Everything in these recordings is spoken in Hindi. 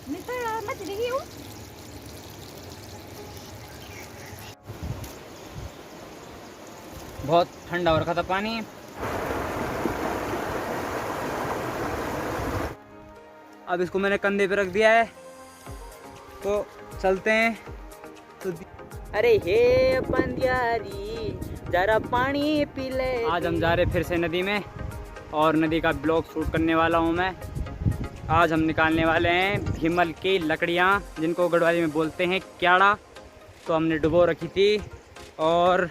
मैं तो मछली ही हूँ। बहुत ठंडा हो रखा था पानी। अब इसको मैंने कंधे पे रख दिया है, तो चलते हैं। तो अरे हे बंदियारी जरा पानी पी ले। आज हम जा रहे फिर से नदी में, और नदी का ब्लॉग शूट करने वाला हूँ मैं। आज हम निकालने वाले हैं भीमल की लकड़ियाँ, जिनको गढ़वाली में बोलते हैं क्याड़ा। तो हमने डुबो रखी थी, और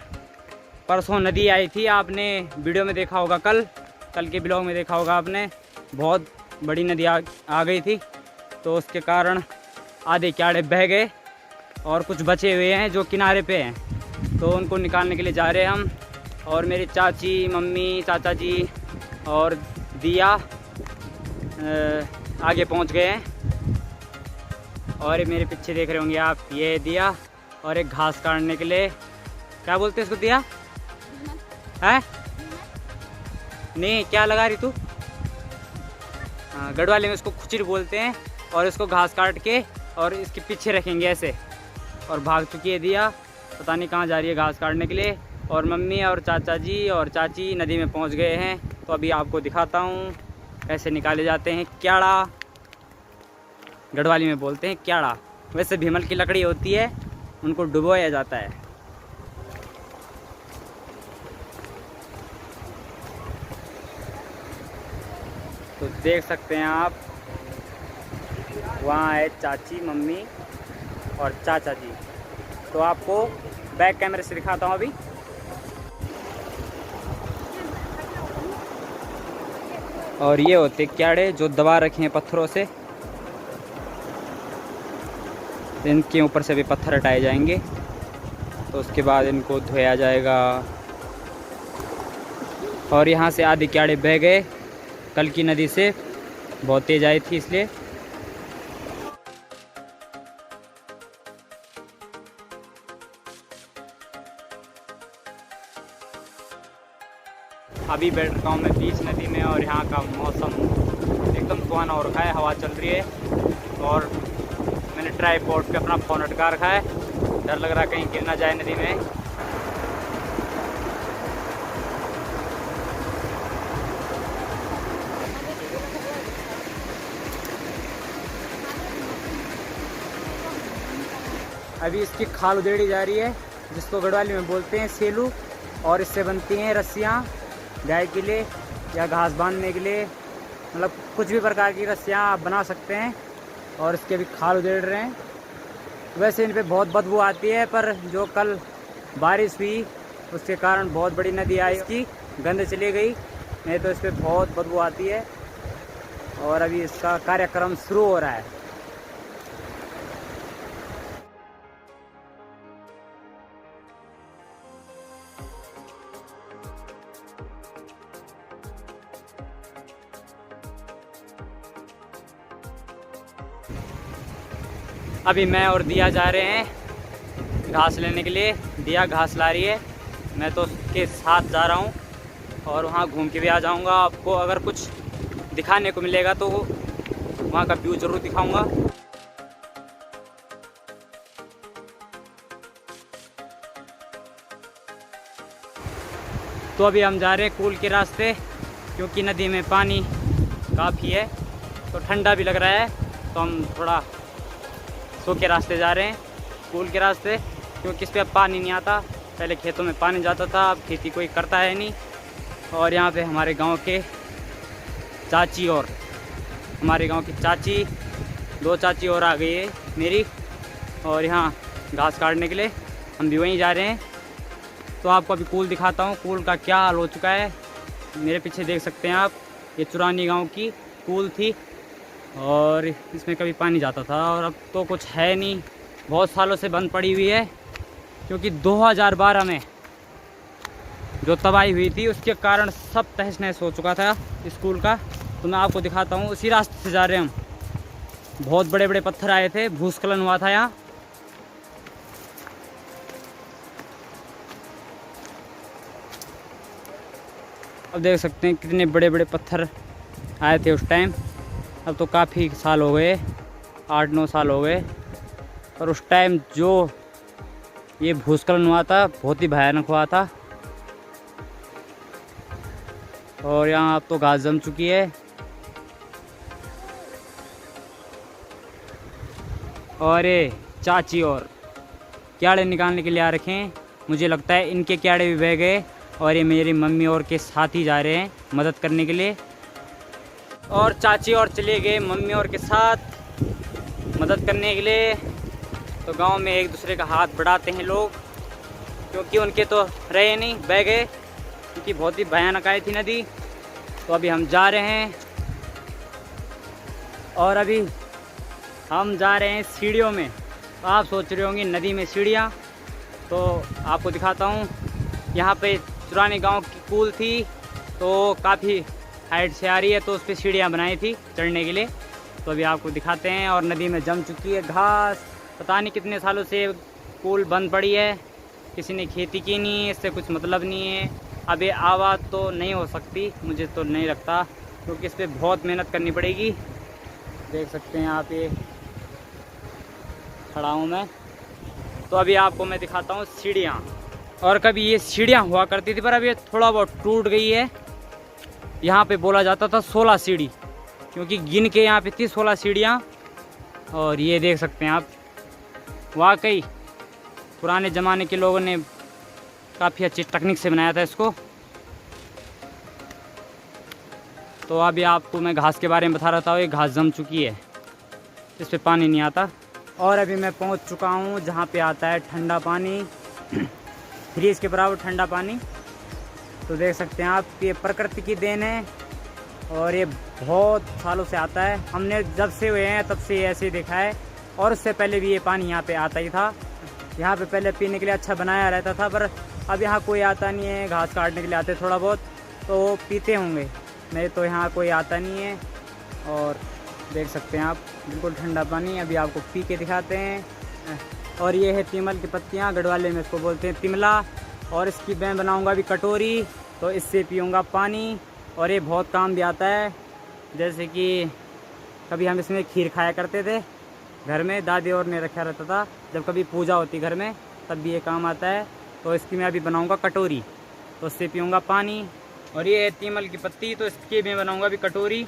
परसों नदी आई थी, आपने वीडियो में देखा होगा, कल के ब्लॉग में देखा होगा आपने। बहुत बड़ी नदी आ गई थी, तो उसके कारण आधे क्याड़े बह गए और कुछ बचे हुए हैं जो किनारे पे हैं, तो उनको निकालने के लिए जा रहे हैं हम। और मेरी चाची, मम्मी, चाचा जी और दिया आगे पहुंच गए हैं। और ये मेरे पीछे देख रहे होंगे आप, ये दिया और एक घास काटने के लिए, क्या बोलते हैं इसको दिया है? नहीं, क्या लगा रही तू? हाँ, गढ़वाली में इसको खुचरी बोलते हैं। और इसको घास काट के और इसके पीछे रखेंगे ऐसे। और भाग चुकी है दिया, पता नहीं कहाँ जा रही है घास काटने के लिए। और मम्मी और चाचा जी और चाची नदी में पहुँच गए हैं। तो अभी आपको दिखाता हूँ कैसे निकाले जाते हैं क्याड़ा। गढ़वाली में बोलते हैं क्याड़ा। वैसे भीमल की लकड़ी होती है, उनको डुबोया जाता है। तो देख सकते हैं आप, वहाँ है चाची, मम्मी और चाचा जी। तो आपको बैक कैमरे से दिखाता हूँ अभी। और ये होते क्याड़े जो दबा रखे हैं पत्थरों से। इनके ऊपर से भी पत्थर हटाए जाएंगे, तो उसके बाद इनको धोया जाएगा। और यहाँ से आधे क्याड़े बह गए कल की नदी से, बहुत तेज आई थी इसलिए। अभी बैठ रखा हूँ मैं बीच नदी में, और यहाँ का मौसम एकदम सुहाना हो रखा है, हवा चल रही है। और मैंने ट्राइपॉड पे अपना फ़ोन अटका रखा है, डर लग रहा है कहीं गिर ना जाए नदी में। अभी इसकी खाल उधेड़ी जा रही है, जिसको गढ़वाली में बोलते हैं सेलू। और इससे बनती हैं रस्सियाँ गाय के लिए या घास बांधने के लिए, मतलब कुछ भी प्रकार की रस्सियाँ आप बना सकते हैं। और इसके भी खाल उधेड़ रहे हैं। वैसे इन पे बहुत बदबू आती है, पर जो कल बारिश हुई उसके कारण बहुत बड़ी नदी आई, इसकी गंद चली गई, नहीं तो इस पर बहुत बदबू आती है। और अभी इसका कार्यक्रम शुरू हो रहा है। अभी मैं और दिया जा रहे हैं घास लेने के लिए। दिया घास ला रही है, मैं तो उसके साथ जा रहा हूँ। और वहाँ घूम के भी आ जाऊँगा। आपको अगर कुछ दिखाने को मिलेगा तो वहाँ का व्यू ज़रूर दिखाऊँगा। तो अभी हम जा रहे हैं कूल के रास्ते, क्योंकि नदी में पानी काफ़ी है, तो ठंडा भी लग रहा है। तो हम थोड़ा सो के रास्ते जा रहे हैं, कूल के रास्ते, क्योंकि इस पर अब पानी नहीं आता। पहले खेतों में पानी जाता था, अब खेती कोई करता है नहीं। और यहाँ पे हमारे गांव के चाची और हमारे गांव की चाची, 2 चाची और आ गई है मेरी, और यहाँ घास काटने के लिए हम भी वहीं जा रहे हैं। तो आपको अभी कूल दिखाता हूँ, कूल का क्या हाल हो चुका है। मेरे पीछे देख सकते हैं आप, ये चुरानी गाँव की कूल थी, और इसमें कभी पानी जाता था, और अब तो कुछ है नहीं, बहुत सालों से बंद पड़ी हुई है। क्योंकि 2012 में जो तबाही हुई थी उसके कारण सब तहस नहस हो चुका था स्कूल का। तो मैं आपको दिखाता हूँ, उसी रास्ते से जा रहे हैं हम। बहुत बड़े बड़े पत्थर आए थे, भूस्खलन हुआ था यहाँ। अब देख सकते हैं कितने बड़े बड़े पत्थर आए थे उस टाइम। अब तो काफ़ी साल हो गए, 8-9 साल हो गए। पर उस टाइम जो ये भूस्खलन हुआ था बहुत ही भयानक हुआ था। और यहाँ अब तो घास जम चुकी है। और ये चाची और क्याड़े निकालने के लिए आ रखे हैं। मुझे लगता है इनके क्याड़े भी बह गए और ये मेरी मम्मी और के साथ ही जा रहे हैं मदद करने के लिए। और चाची और चले गए मम्मी और के साथ मदद करने के लिए। तो गांव में एक दूसरे का हाथ बढ़ाते हैं लोग, क्योंकि उनके तो रहे नहीं, बह गए, क्योंकि बहुत ही भयानक आई थी नदी। तो अभी हम जा रहे हैं और अभी हम जा रहे हैं सीढ़ियों में। तो आप सोच रहे होंगे नदी में सीढ़ियाँ, तो आपको दिखाता हूँ। यहाँ पे पुराने गांव की कूल थी, तो काफ़ी हाइट से आ रही है, तो उस पर सीढ़ियाँ बनाई थी चढ़ने के लिए। तो अभी आपको दिखाते हैं। और नदी में जम चुकी है घास। पता नहीं कितने सालों से कूल बंद पड़ी है, किसी ने खेती की नहीं है, इससे कुछ मतलब नहीं है। अब ये आवाज़ तो नहीं हो सकती, मुझे तो नहीं लगता, क्योंकि इस पर बहुत मेहनत करनी पड़ेगी। देख सकते हैं आप, ये खड़ा हूँ मैं। तो अभी आपको मैं दिखाता हूँ सीढ़ियाँ। और कभी ये सीढ़ियाँ हुआ करती थी, पर अब ये थोड़ा बहुत टूट गई है। यहाँ पे बोला जाता था 16 सीढ़ी, क्योंकि गिन के यहाँ पे थी 16 सीढ़ियाँ। और ये देख सकते हैं आप, वाकई पुराने ज़माने के लोगों ने काफ़ी अच्छी टेक्निक से बनाया था इसको। तो अभी आपको मैं घास के बारे में बता रहा था। ये घास जम चुकी है, इस पर पानी नहीं आता। और अभी मैं पहुंच चुका हूं जहां पे आता है ठंडा पानी, फ्रीज के बराबर ठंडा पानी। तो देख सकते हैं आप, ये प्रकृति की देन है और ये बहुत सालों से आता है। हमने जब से हुए हैं तब से ऐसे ही देखा है। और उससे पहले भी ये पानी यहाँ पे आता ही था। यहाँ पे पहले पीने के लिए अच्छा बनाया रहता था, पर अब यहाँ कोई आता नहीं है। घास काटने के लिए आते थोड़ा बहुत, तो वो पीते होंगे, नहीं तो यहाँ कोई आता नहीं है। और देख सकते हैं आप, बिल्कुल ठंडा पानी। अभी आपको पी के दिखाते हैं। और ये है तिमल की पत्तियाँ, गढ़वाले में इसको बोलते हैं तिमला। और इसकी मैं बनाऊँगा अभी कटोरी, तो इससे पीऊँगा पानी। और ये बहुत काम भी आता है, जैसे कि कभी हम इसमें खीर खाया करते थे घर में, दादी और ने रखा रहता था। जब कभी पूजा होती घर में तब भी ये काम आता है। तो इसकी मैं अभी बनाऊँगा कटोरी, तो इससे पीऊँगा पानी। और ये है तिमल की पत्ती, तो इसकी मैं बनाऊँगा अभी कटोरी।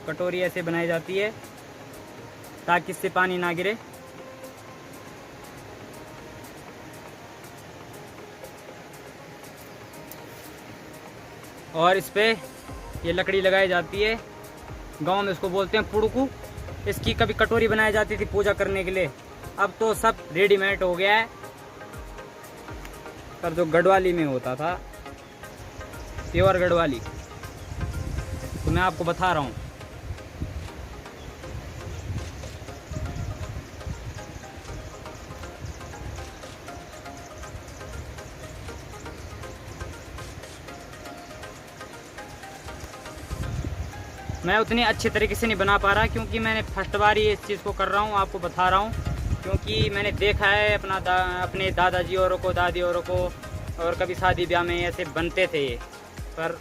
कटोरी ऐसे बनाई जाती है ताकि इससे पानी ना गिरे। और इस पे ये लकड़ी लगाई जाती है, गांव में इसको बोलते हैं पुड़कू। इसकी कभी कटोरी बनाई जाती थी पूजा करने के लिए, अब तो सब रेडीमेड हो गया है। पर जो गढ़वाली में होता था, प्योर गढ़वाली, तो मैं आपको बता रहा हूँ। मैं उतनी अच्छे तरीके से नहीं बना पा रहा, क्योंकि मैंने फर्स्ट बार ही इस चीज़ को कर रहा हूँ, आपको बता रहा हूँ। क्योंकि मैंने देखा है अपने दादाजी औरों को, दादी औरों को, और कभी शादी ब्याह में ऐसे बनते थे ये, पर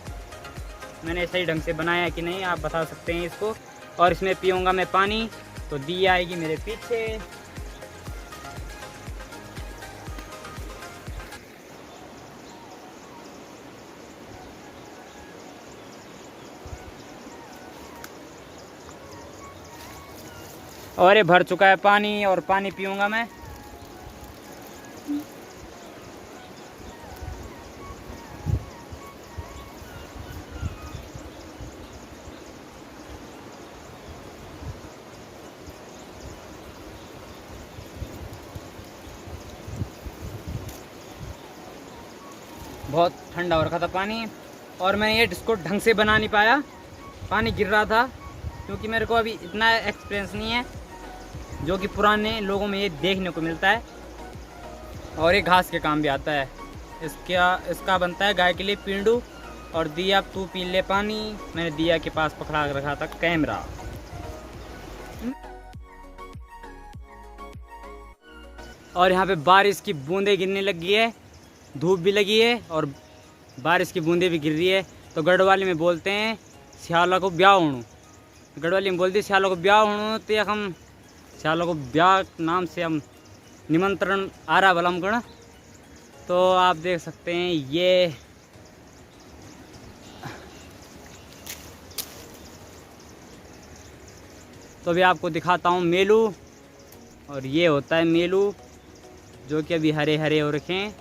मैंने सही ढंग से बनाया कि नहीं, आप बता सकते हैं इसको। और इसमें पीऊँगा मैं पानी, तो दी आएगी मेरे पीछे। और ये भर चुका है पानी, और पानी पीऊँगा मैं। बहुत ठंडा हो रखा था पानी, और मैं ये इसको ढंग से बना नहीं पाया, पानी गिर रहा था, क्योंकि मेरे को अभी इतना एक्सपीरियंस नहीं है जो कि पुराने लोगों में ये देखने को मिलता है। और ये घास के काम भी आता है। इसका बनता है गाय के लिए पींडू। और दिया, तू पी ले पानी। मैंने दिया के पास पकड़ा रखा था कैमरा। और यहाँ पे बारिश की बूंदें गिरने लगी है, धूप भी लगी है और बारिश की बूंदें भी गिर रही है। तो गढ़वाली में बोलते हैं सियाला को ब्याह होणु। गढ़वाली में बोलते हैं सियाला को ब्याह होणु, तो हम सियालों को ब्याह नाम से हम निमंत्रण आ रहा बलमगढ़। तो आप देख सकते हैं ये तो अभी आपको दिखाता हूँ मेलू। और ये होता है मेलू जो कि अभी हरे हरे हो रखे हैं।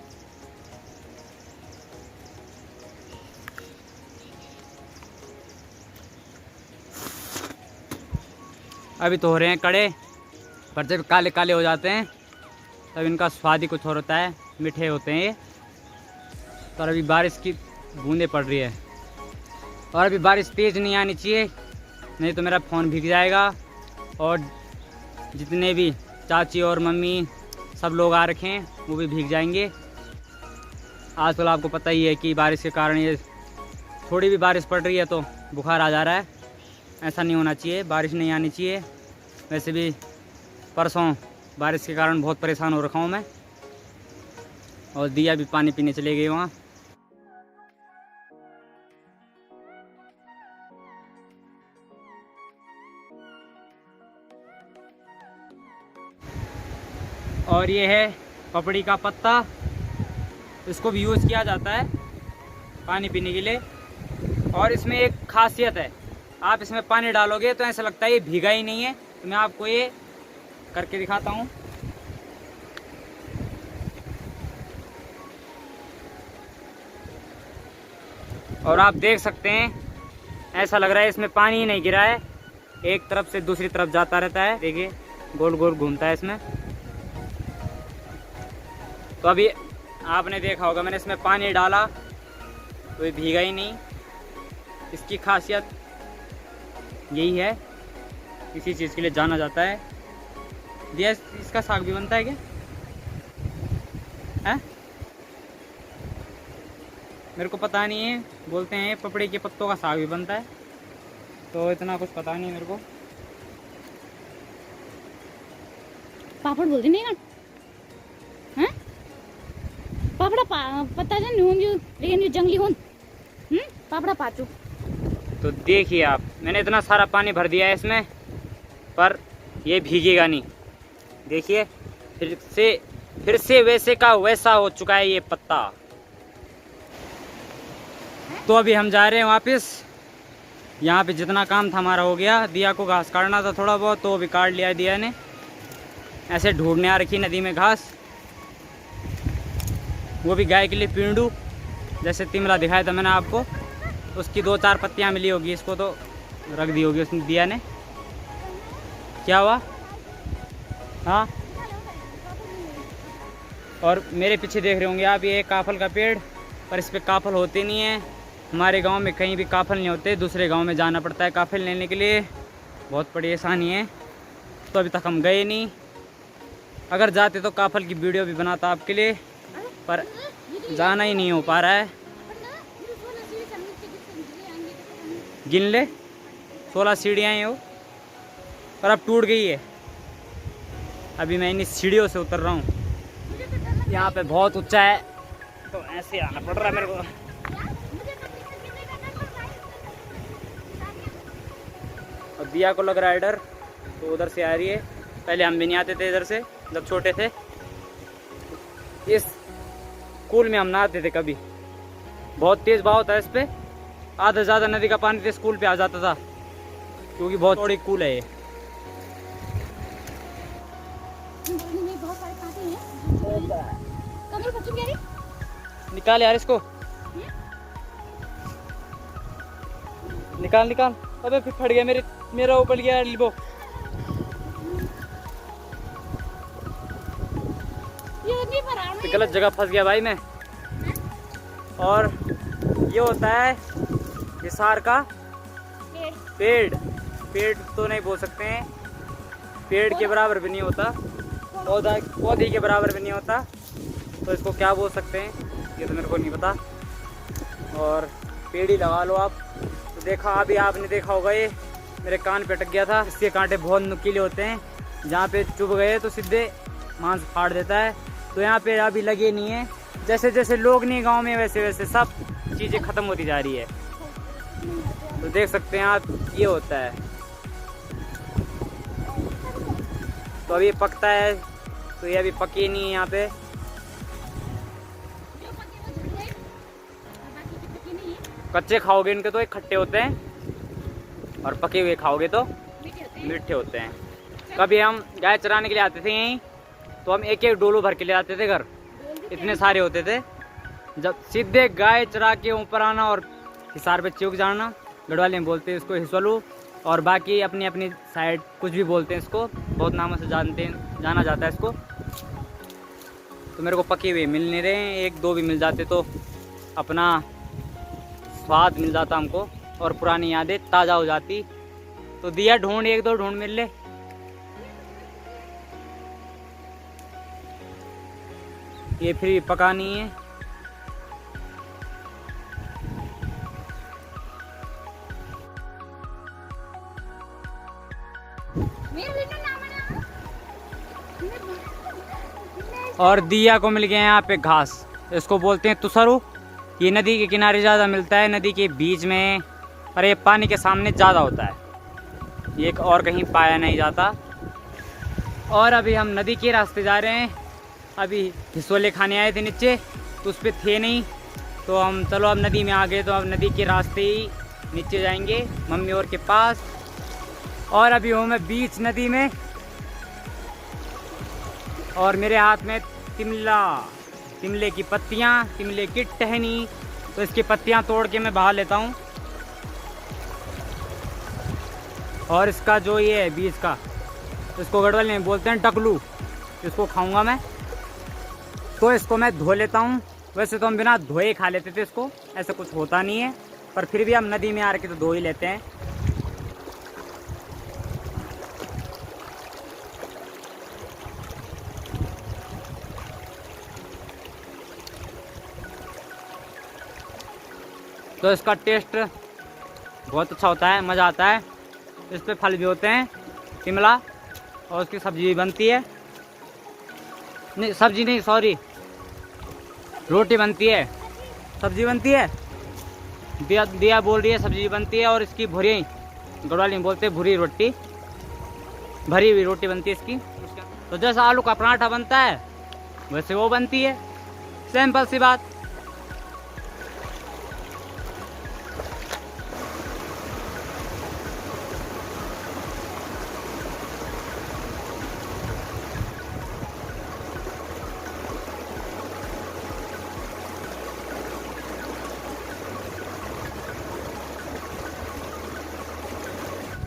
अभी तो हो रहे हैं कड़े, पर जब काले काले हो जाते हैं तब इनका स्वाद ही कुछ और होता है, मीठे होते हैं ये। तो अभी बारिश की बूंदें पड़ रही है और अभी बारिश तेज़ नहीं आनी चाहिए, नहीं तो मेरा फ़ोन भीग जाएगा। और जितने भी चाची और मम्मी सब लोग आ रखे हैं वो भी भीग जाएंगे। आजकल आपको पता ही है कि बारिश के कारण ये थोड़ी भी बारिश पड़ रही है तो बुखार आ जा रहा है। ऐसा नहीं होना चाहिए, बारिश नहीं आनी चाहिए। वैसे भी परसों बारिश के कारण बहुत परेशान हो रखा हूँ मैं। और दिया भी पानी पीने चले गए वहाँ। और ये है पपड़ी का पत्ता, इसको भी यूज़ किया जाता है पानी पीने के लिए। और इसमें एक खासियत है, आप इसमें पानी डालोगे तो ऐसा लगता है ये भीगा ही नहीं है। तो मैं आपको ये करके दिखाता हूँ। और आप देख सकते हैं ऐसा लग रहा है इसमें पानी ही नहीं गिरा है, एक तरफ से दूसरी तरफ जाता रहता है। देखिए गोल गोल घूमता है इसमें। तो अभी आपने देखा होगा मैंने इसमें पानी डाला तो ये भीगा ही नहीं। इसकी खासियत यही है, इसी चीज़ के लिए जाना जाता है। दिया इसका साग भी बनता है क्या है? मेरे को पता नहीं है, बोलते हैं पपड़ी के पत्तों का साग भी बनता है, तो इतना कुछ पता नहीं मेरे को। पापड़ बोलते नहीं ना हैं? पापड़ा पत्ता जन हों जो, लेकिन जो जंगली हों पापड़ा पाचू। तो देखिए आप, मैंने इतना सारा पानी भर दिया है इसमें, पर ये भीगेगा नहीं। देखिए फिर से वैसे का वैसा हो चुका है ये पत्ता। तो अभी हम जा रहे हैं वापस। यहाँ पे जितना काम था हमारा हो गया। दिया को घास काटना था थोड़ा बहुत, तो अभी काट लिया दिया ने। ऐसे ढूंढने आ रखी नदी में घास, वो भी गाय के लिए पींडू, जैसे तिमला दिखाया था मैंने आपको। उसकी 2-4 पत्तियाँ मिली होगी, इसको तो रख दी होगी उसने दिया ने। क्या हुआ? हाँ, और मेरे पीछे देख रहे होंगे आप, ये काफल का पेड़, पर इस पे काफल होते नहीं है। हमारे गांव में कहीं भी काफल नहीं होते, दूसरे गांव में जाना पड़ता है काफल लेने के लिए। बहुत बड़ी आसानी है। तो अभी तक हम गए नहीं, अगर जाते तो काफल की वीडियो भी बनाता आपके लिए, पर जाना ही नहीं हो पा रहा है। गिन ले 16 सीढ़ियाँ हैं वो, पर अब टूट गई है। अभी मैं इन सीढ़ियों से उतर रहा हूँ। यहाँ पे बहुत ऊंचा है तो ऐसे आना पड़ रहा है मेरे को। और दिया को लग रहा है डर, तो उधर से आ रही है। पहले हम भी नहीं आते थे इधर से, जब छोटे थे। इस स्कूल में हम नहाते थे कभी, बहुत तेज बहाव था इस पे, आधा ज़्यादा नदी का पानी तो स्कूल पे आ जाता था, क्योंकि बहुत बड़ी कूल है ये। निकाल यार इसको, निकाल निकाल। अबे फिर फट गया मेरा ऊपर गया लिबो। तो गलत जगह फंस गया भाई मैं। और ये होता है हिसार का पेड़ तो नहीं बोल सकते हैं, पेड़ के बराबर भी नहीं होता, पौधे के बराबर भी नहीं होता, तो इसको क्या बोल सकते हैं ये तो मेरे को नहीं पता। और पेड़ ही लगा लो आप। तो देखा, अभी आपने देखा होगा ये मेरे कान पे अटक गया था। इसके कांटे बहुत नुकीले होते हैं, जहाँ पे चुभ गए तो सीधे मांस फाड़ देता है। तो यहाँ पे अभी लगे नहीं है, जैसे जैसे लोग नहीं गांव में, वैसे वैसे सब चीज़ें ख़त्म होती जा रही है। तो देख सकते हैं आप, ये होता है। तो अभी पकता है, तो ये अभी पकी नहीं है यहाँ पे। जो पके वो झड़ गए और बाकी की पकी नहीं है। कच्चे खाओगे इनके तो ये खट्टे होते हैं, और पके हुए खाओगे तो मीठे होते हैं। मीठे होते हैं। कभी हम गाय चराने के लिए आते थे यहीं, तो हम एक एक डोलू भर के ले आते थे घर, इतने सारे होते थे। जब सीधे गाय चरा के ऊपर आना और हिसार पे चौक जाना, गढ़वाली में बोलते हैं इसको हिसवलू, और बाकी अपनी अपनी साइड कुछ भी बोलते हैं इसको, बहुत नामों से जाना जाता है इसको। तो मेरे को पके हुए मिल नहीं रहे हैं, एक दो भी मिल जाते तो अपना स्वाद मिल जाता हमको और पुरानी यादें ताज़ा हो जाती। तो दिया ढूंढ, एक दो ढूंढ मिल ले। ये फिर पकानी है। मेरे वीडियो ना बना। और दिया को मिल गया यहाँ पे घास, इसको बोलते हैं तुसरू। ये नदी के किनारे ज़्यादा मिलता है, नदी के बीच में, और ये पानी के सामने ज़्यादा होता है, ये और कहीं पाया नहीं जाता। और अभी हम नदी के रास्ते जा रहे हैं। अभी हिसोले खाने आए थे नीचे, तो उस पर थे नहीं, तो हम चलो अब नदी में आ गए, तो अब नदी के रास्ते ही नीचे जाएंगे मम्मी और के पास। और अभी हूँ मैं बीच नदी में, और मेरे हाथ में तिमले की पत्तियाँ, तिमले की टहनी, तो इसकी पत्तियाँ तोड़ के मैं बाहर लेता हूँ। और इसका जो ये है बीज का, इसको गढ़वाली में बोलते हैं टकलू, इसको खाऊंगा मैं। तो इसको मैं धो लेता हूँ। वैसे तो हम बिना धोए खा लेते थे इसको, ऐसा कुछ होता नहीं है, पर फिर भी हम नदी में आ के तो धो ही लेते हैं। तो इसका टेस्ट बहुत अच्छा होता है, मज़ा आता है। इस पे फल भी होते हैं तिमला, और उसकी सब्जी भी बनती है। नहीं सब्जी नहीं, सॉरी, रोटी बनती है, सब्जी बनती है। दिया बोल रही है सब्जी बनती है, और इसकी भुरी, गढ़वाली में बोलते हैं भुरी रोटी, भरी हुई रोटी बनती है इसकी। तो जैसा आलू का पराठा बनता है वैसे वो बनती है, सिंपल सी बात।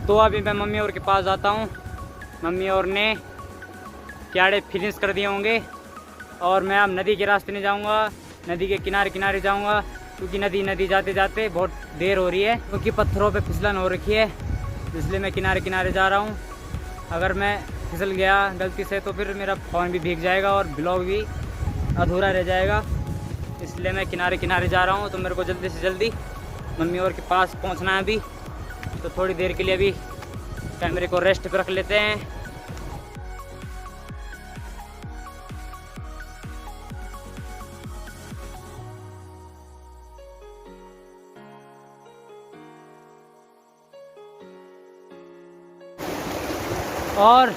तो अभी मैं मम्मी और के पास जाता हूँ। मम्मी और ने क्याड़े फिनिश कर दिए होंगे, और मैं अब नदी के रास्ते नहीं जाऊँगा, नदी के किनारे किनारे जाऊँगा, क्योंकि नदी जाते जाते बहुत देर हो रही है, क्योंकि पत्थरों पे फिसलन हो रखी है, इसलिए मैं किनारे किनारे जा रहा हूँ। अगर मैं फिसल गया गलती से तो फिर मेरा फ़ोन भी भीग जाएगा और ब्लॉग भी अधूरा रह जाएगा, इसलिए मैं किनारे किनारे जा रहा हूँ। तो मेरे को जल्दी से जल्दी मम्मी और के पास पहुँचना है अभी, तो थोड़ी देर के लिए अभी कैमरे को रेस्ट पे रख लेते हैं। और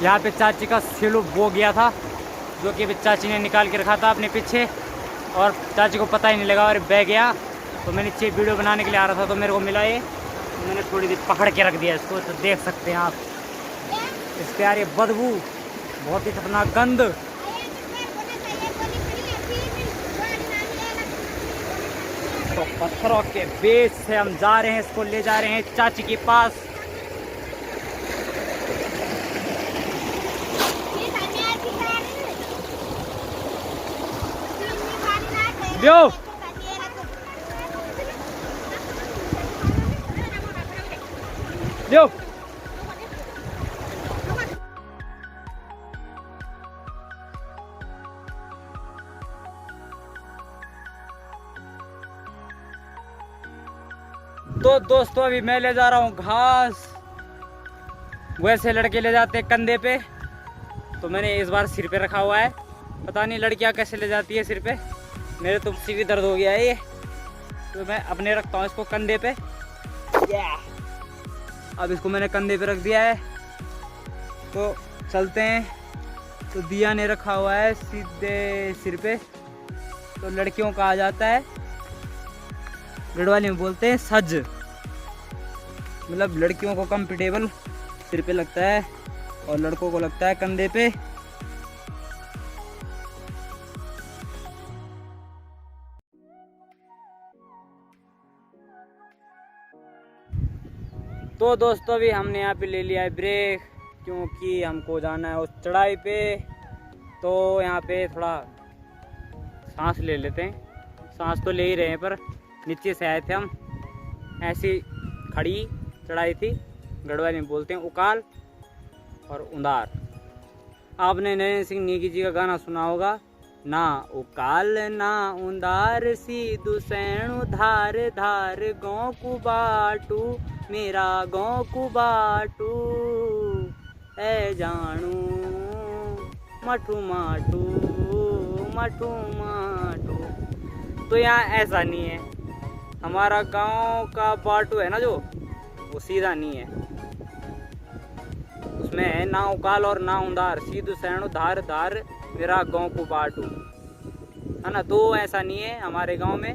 यहाँ पे चाची का सिलू बो गया था, जो कि अभी चाची ने निकाल के रखा था अपने पीछे, और चाची को पता ही नहीं लगा और बह गया। तो मैं नीचे वीडियो बनाने के लिए आ रहा था, तो मेरे को मिला ये, तो मैंने थोड़ी देर पकड़ के रख दिया इसको। तो देख सकते हैं आप इसके यार ये बदबू, बहुत ही खतरनाक गंध। तो पत्थरों के बीच से हम जा रहे हैं, इसको ले जा रहे हैं चाची के पास। यो यो तो दोस्तों अभी मैं ले जा रहा हूँ घास, वैसे लड़के ले जाते कंधे पे, तो मैंने इस बार सिर पे रखा हुआ है। पता नहीं लड़कियाँ कैसे ले जाती है सिर पे, मेरे तो सिर भी दर्द हो गया है ये, तो मैं अपने रखता हूँ इसको कंधे पे। अब इसको मैंने कंधे पे रख दिया है। तो चलते हैं। तो दिया ने रखा हुआ है सीधे सिर पे, तो लड़कियों का आ जाता है, गढ़वाली में बोलते हैं सज, मतलब लड़कियों को कंफर्टेबल सिर पे लगता है और लड़कों को लगता है कंधे पे। तो दोस्तों अभी हमने यहाँ पे ले लिया है ब्रेक, क्योंकि हमको जाना है उस चढ़ाई पे। तो यहाँ पे थोड़ा सांस ले लेते हैं, सांस तो ले ही रहे हैं पर नीचे से आए थे हम, ऐसी खड़ी चढ़ाई थी, गढ़वाली में बोलते हैं उकाल और उंदार। आपने नरेंद्र सिंह नेगी जी का गाना सुना होगा, ना उकाल ना उंदार सीधु सैणु धार धार गाँव को बाटू मेरा गाँव को बाटू ए जानू मठू माटू मठू माटू। तो यहाँ ऐसा नहीं है, हमारा गांव का बाटू है ना जो, वो सीधा नहीं है, उसमें है ना उकाल और ना उंदार सीधु सैणु धार धार मेरा गांव को बाटू, है ना। तो ऐसा नहीं है हमारे गांव में,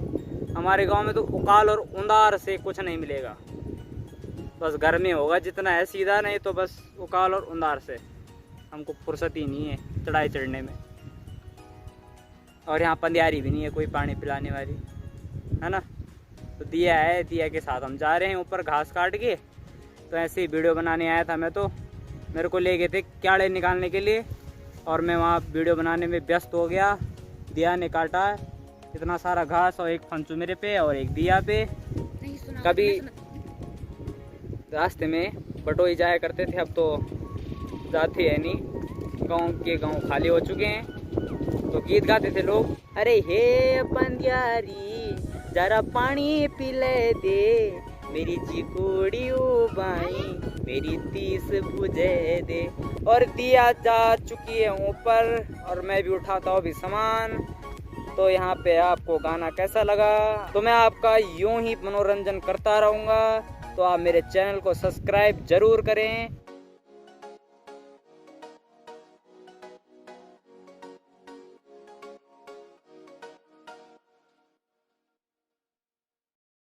हमारे गांव में तो उकाल और उंदार से कुछ नहीं मिलेगा, बस घर में होगा जितना है सीधा, नहीं तो बस उकाल और उंदार से हमको फुर्सत ही नहीं है चढ़ाई चढ़ने में। और यहाँ पंदियारी भी नहीं है कोई पानी पिलाने वाली, है ना। तो दिया है, दिया के साथ हम जा रहे हैं ऊपर घास काट के। तो ऐसे ही वीडियो बनाने आया था मैं, तो मेरे को ले गए थे क्याड़े निकालने के लिए और मैं वहाँ वीडियो बनाने में व्यस्त हो गया। दिया ने काटा इतना सारा घास और एक फंचू मेरे पे और एक दिया पे। कभी रास्ते में बटोई जाया करते थे, अब तो जाते हैं नहीं, गाँव के गाँव खाली हो चुके हैं। तो गीत गाते थे लोग, अरे हे पंदियारी जरा पानी पिले दे, मेरी चिकोड़ी बाई मेरी 30 बुझे दे। और दिया जा चुकी है ऊपर और मैं भी उठाता हूँ अभी सामान। तो यहाँ पे आपको गाना कैसा लगा, तो मैं आपका यूं ही मनोरंजन करता रहूँगा। तो आप मेरे चैनल को सब्सक्राइब जरूर करें।